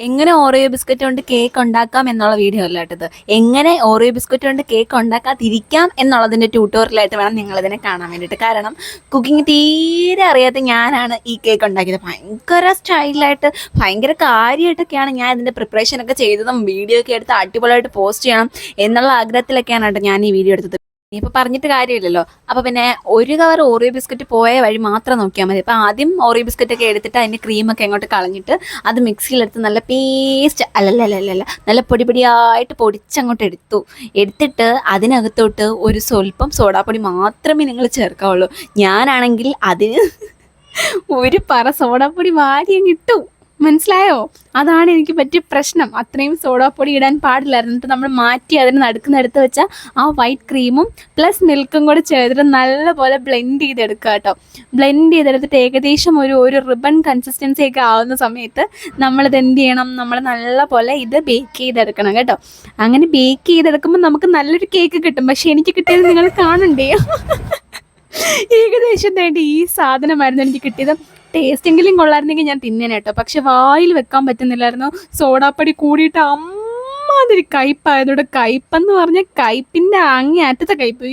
എങ്ങനെ Oreo biscuit കൊണ്ട് cake ഉണ്ടാക്കാം എന്നുള്ള വീഡിയോ അല്ല കേട്ടത്. എങ്ങനെ ഓറിയോ ബിസ്ക്കറ്റ് കൊണ്ട് കേക്ക് ഉണ്ടാക്കാതിരിക്കാം എന്നുള്ളതിൻ്റെ ട്യൂട്ടോറിയലായിട്ട് വേണം നിങ്ങളിതിനെ കാണാൻ വേണ്ടിയിട്ട്. കാരണം കുക്കിംഗ് തീരെ അറിയാത്ത ഞാനാണ് ഈ കേക്ക് ഉണ്ടാക്കിയത്. ഭയങ്കര സ്റ്റൈലായിട്ട് ഭയങ്കര കാര്യമായിട്ടൊക്കെയാണ് ഞാൻ ഇതിൻ്റെ പ്രിപ്പറേഷനൊക്കെ ചെയ്തതും വീഡിയോ ഒക്കെ എടുത്ത് അടിപൊളിയായിട്ട് പോസ്റ്റ് ചെയ്യണം എന്നുള്ള ആഗ്രഹത്തിലൊക്കെയാണ് കേട്ടോ ഞാൻ ഈ വീഡിയോ എടുത്തത്. ഇനിയിപ്പോൾ പറഞ്ഞിട്ട് കാര്യമില്ലല്ലോ. അപ്പോൾ പിന്നെ ഒരു കവർ ഓറിയോ ബിസ്ക്കറ്റ് പോയ വഴി മാത്രം നോക്കിയാൽ മതി. അപ്പോൾ ആദ്യം ഓറിയോ ബിസ്ക്കറ്റൊക്കെ എടുത്തിട്ട് അതിൻ്റെ ക്രീമൊക്കെ അങ്ങോട്ട് കളഞ്ഞിട്ട് അത് മിക്സിയിലെടുത്ത് നല്ല പേസ്റ്റ് അല്ലല്ല നല്ല പൊടിയായിട്ട് പൊടിച്ചങ്ങോട്ട് എടുത്തിട്ട് അതിനകത്തോട്ട് ഒരു സ്വല്പം സോഡാപ്പൊടി മാത്രമേ നിങ്ങൾ ചേർക്കാവുള്ളൂ. ഞാനാണെങ്കിൽ അതിന് ഒരു പറ സോഡാപ്പൊടി വാരി അങ്ങ് ഇട്ടു. മനസ്സിലായോ? അതാണ് എനിക്ക് പറ്റിയ പ്രശ്നം. അത്രയും സോഡാപ്പൊടി ഇടാൻ പാടില്ലായിരുന്നു. എന്നിട്ട് നമ്മൾ മാറ്റി അതിന് നടുക്കുന്നെടുത്ത് വെച്ചാൽ ആ വൈറ്റ് ക്രീമും പ്ലസ് മിൽക്കും കൂടെ ചേർത്തിട്ട് നല്ലപോലെ ബ്ലെൻഡ് ചെയ്തെടുക്കുക കേട്ടോ. ബ്ലെൻഡ് ചെയ്തെടുത്തിട്ട് ഏകദേശം ഒരു റിബൺ കൺസിസ്റ്റൻസി ഒക്കെ ആവുന്ന സമയത്ത് നമ്മളിത് എന്ത് ചെയ്യണം, നമ്മൾ നല്ലപോലെ ഇത് ബേക്ക് ചെയ്തെടുക്കണം കേട്ടോ. അങ്ങനെ ബേക്ക് ചെയ്തെടുക്കുമ്പോൾ നമുക്ക് നല്ലൊരു കേക്ക് കിട്ടും. പക്ഷെ എനിക്ക് കിട്ടിയത് നിങ്ങൾ കാണണ്ടേ? ഏകദേശം വേണ്ടി ഈ സാധനമായിരുന്നു എനിക്ക് കിട്ടിയത്. ടേസ്റ്റെങ്കിലും കൊള്ളായിരുന്നെങ്കിൽ ഞാൻ തിന്നേനെ കേട്ടോ. പക്ഷെ വായിൽ വെക്കാൻ പറ്റുന്നില്ലായിരുന്നു. സോഡാപ്പൊടി കൂടിയിട്ട് അമ്മാതിരി കയ്പായതോടെ, കയ്പെന്ന് പറഞ്ഞാൽ കയ്പിൻ്റെ അങ്ങേ അറ്റത്തെ കയ്പ്.